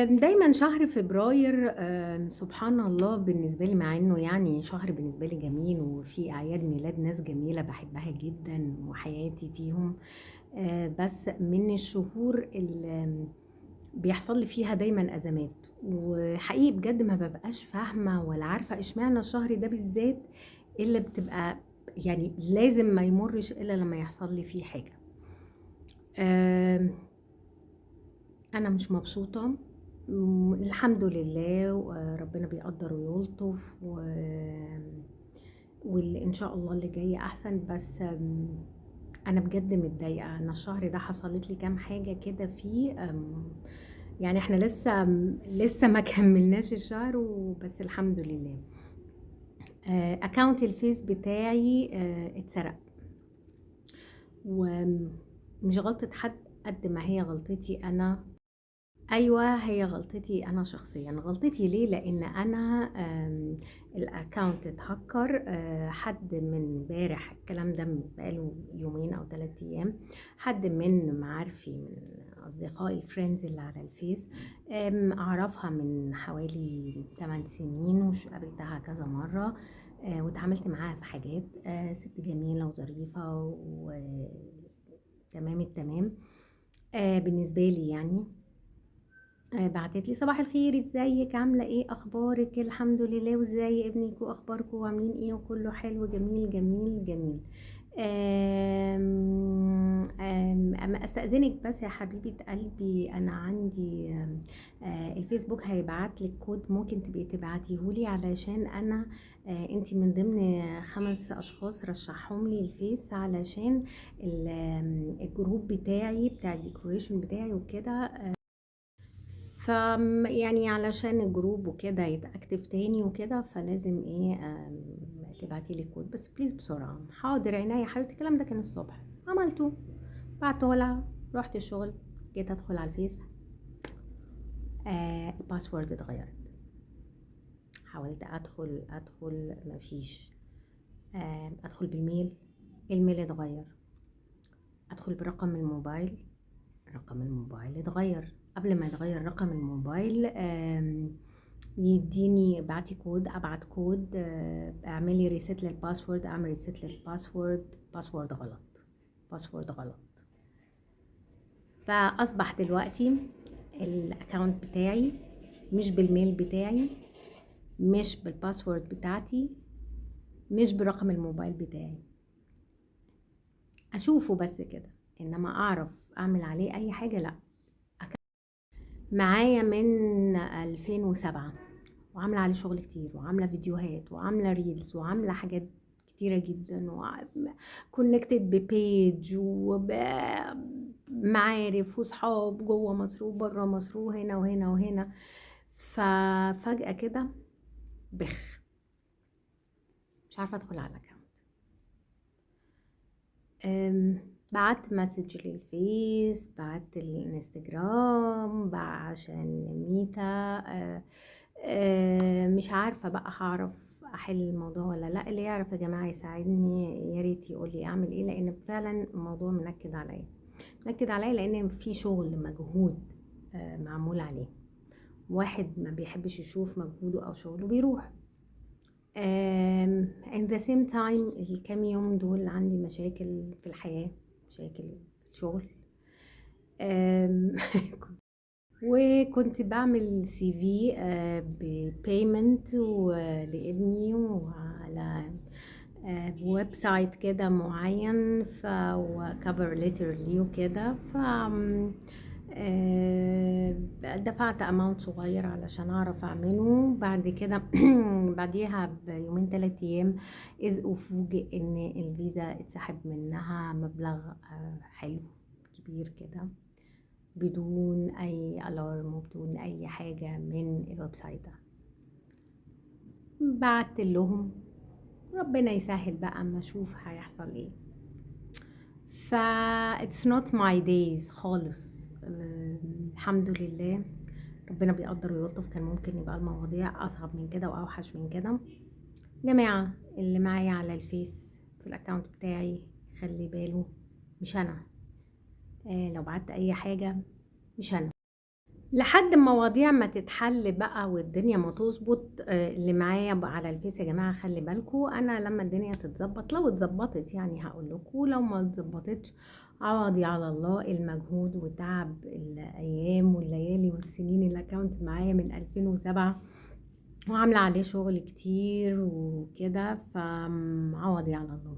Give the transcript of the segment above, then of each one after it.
دايما شهر فبراير، سبحان الله بالنسبة لي، مع انه يعني شهر بالنسبة لي جميل وفي اعياد ميلاد ناس جميلة بحبها جدا وحياتي فيهم. بس من الشهور اللي بيحصل لي فيها دايما ازمات، وحقيقي بجد ما ببقاش فاهمة ولا عارفة اشمعنى الشهر ده بالذات اللي بتبقى يعني لازم ما يمرش الا لما يحصل لي فيه حاجة. آم، انا مش مبسوطة. الحمد لله، وربنا بيقدر ويلطف واللي ان شاء الله اللي جاي احسن. بس انا بجد متضايقة. انا الشهر ده حصلت لي كام حاجة كده فيه. يعني احنا لسه ما كملناش الشهر وبس الحمد لله. اكاونت الفيس بتاعي اتسرق، ومش غلطة حد قد ما هي غلطتي انا. ايوه، هي غلطتي انا شخصيا. غلطتي ليه؟ لان انا الاكونت اتهكر. حد من امبارح، الكلام ده بقاله يومين او 3 ايام، حد من معارفي، من اصدقائي الفريندز اللي على الفيس، اعرفها من حوالي 8 سنين وقابلتها كذا مره. واتعاملت معاها في حاجات. ست جميله وظريفه وتمام التمام بالنسبه لي يعني. بعتت لي: صباح الخير، ازيك، عامله ايه، اخبارك؟ الحمد لله، وازاي ابنك واخباركم وعاملين ايه؟ وكله حلو، جميل جميل جميل. أما استأذنك بس يا حبيبة قلبي، انا عندي الفيسبوك هيبعت لك كود، ممكن تبقي تبعتيهولي علشان انا انتي من ضمن 5 اشخاص رشحهم لي الفيس علشان الجروب بتاعي بتاع الديكوريشن بتاعي وكده. ف يعني علشان الجروب وكده يتأكتف تاني وكده، فلازم ايه تبعتي لي كود بس بليز بسرعة. حاضر عينيا يا حبيبتي. الكلام ده كان الصبح عملته، بعته لها، رحت الشغل، جيت ادخل على الفيس، الباسورد اتغيرت. حاولت ادخل مفيش. ادخل بالميل، الميل اتغير. ادخل برقم الموبايل، رقم الموبايل اتغير. قبل ما يتغير رقم الموبايل يديني ابعتي كود، ابعت كود، اعملي ريست للباسورد، اعمل ريست للباسورد، باسورد غلط، باسورد غلط. فاصبح دلوقتي الاكونت بتاعي مش بالميل بتاعي، مش بالباسورد بتاعتي، مش برقم الموبايل بتاعي. اشوفه بس كده، انما اعرف اعمل عليه اي حاجة لا. معايا من 2007، وعاملة عليه شغل كتير، وعاملة فيديوهات، وعاملة ريلز، وعاملة حاجات كتيرة جدا، وكونكتد ببيج ومعارف وصحاب جوه مصر وبره مصر وهنا وهنا وهنا. ففجأة كده بخ، مش عارفة ادخل على الاكونت. بعت مسج للفيس، بعت الانستجرام عشان ميتا. مش عارفة بقى هعرف احل الموضوع ولا لا. اللي يعرف يا جماعة يساعدني، يا ريت يقول لي اعمل ايه، لان فعلا الموضوع منكد عليا، منكد عليا، لان في شغل مجهود معمول عليه. واحد ما بيحبش يشوف مجهوده او شغله بيروح. in the same time الكام يوم دول عندي مشاكل في الحياة، مشاكل في الشغل. وكنت بعمل سي في ببيمنت لابني، وعلى ويب سايت كده معين، وكفر ليتر ليه وكده. دفعت اماونت صغير علشان اعرف اعمله. بعد كده بعديها بيومين 3 ايام اذ افوجئ ان الفيزا اتسحب منها مبلغ حلو كبير كده، بدون اي الارم وبدون اي حاجة من الويب سايت ده. بعت لهم، ربنا يسهل بقى اما اشوف هيحصل ايه. ف it's not my days خالص. الحمد لله، ربنا بيقدر ويلطف. كان ممكن يبقى المواضيع اصعب من كده واوحش من كده. جماعة اللي معايا على الفيس في الاكونت بتاعي خلي باله، مش انا. لو بعت اي حاجة مش انا. لحد مواضيع ما تتحل بقى والدنيا ما تظبط. اللي معايا بقى على الفيس يا جماعة خلي بالكوا، انا لما الدنيا تتظبط، لو اتظبطت يعني هقول لكم، لو ما اتظبطتش عوضي على الله المجهود وتعب الايام والليالي والسنين. الاكونت معايا من 2007 وعاملة عليه شغل كتير وكده، فعوضي على الله.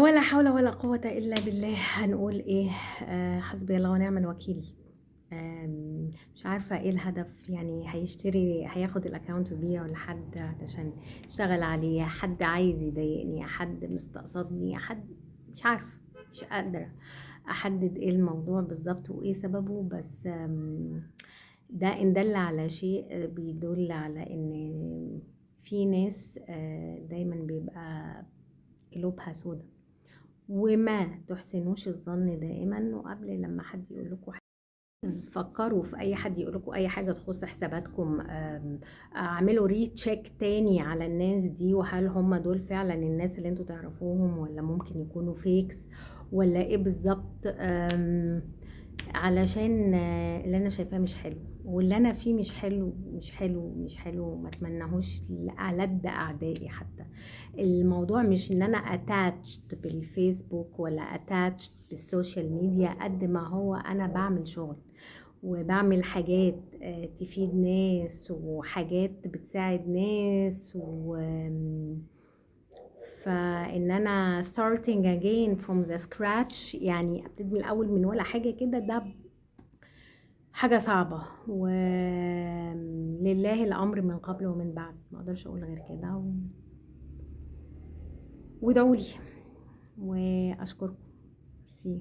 ولا حول ولا قوة إلا بالله. هنقول إيه؟ حسبي الله ونعم الوكيل. مش عارفة ايه الهدف، يعني هياخد الاكونت ويبيعه لحد علشان يشتغل عليه، حد عايز يضايقني، حد مستقصدني، حد مش عارفة، مش قادرة احدد ايه الموضوع بالظبط وايه سببه. بس ده ان دل على شيء بيدل على ان في ناس دايما بيبقى قلوبها سودا، وما تحسنوش الظن دائما. وقبل لما حد يقول لكم فكروا في اي حد يقول لكم اي حاجه تخص حساباتكم، اعملوا ريتشيك تاني على الناس دي، وهل هم دول فعلا الناس اللي انتوا تعرفوهم ولا ممكن يكونوا فيكس ولا ايه بالظبط. علشان اللي انا شايفاه مش حلو، واللي انا فيه مش حلو، مش حلو، مش حلو، ما اتمنهوش لألد اعدائي حتى. الموضوع مش ان انا اتاتشت بالفيسبوك ولا اتاتشت بالسوشيال ميديا، قد ما هو انا بعمل شغل وبعمل حاجات تفيد ناس وحاجات بتساعد ناس، فان انا starting again from the scratch، يعني ابتدي من الاول من ولا حاجة كده، ده حاجة صعبة. ولله الامر من قبل ومن بعد، ما اقدرش اقول غير كده. وادعوا لي واشكركم. ميرسي.